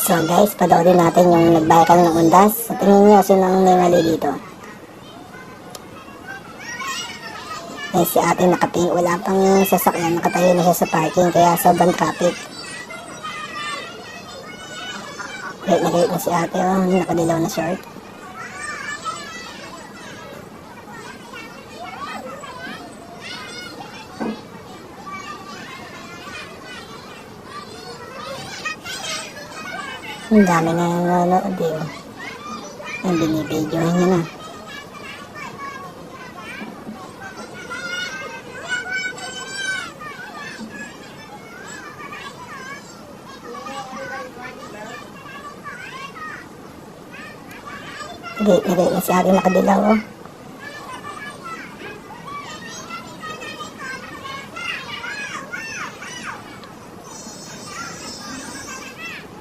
So guys, panoorin natin yung nagbakal ng undas. Sa tingin nyo, sino ang may mali dito? Eh, si ate nakatingin, wala pang sasakyan, nakatayo na siya sa parking, kaya sobrang traffic. Galit na si ate, oh, nakadilaw na short. Ang dami na nanonood eh. Ang binibidyohan niya na. Galit na si ate nakadilaw, oh.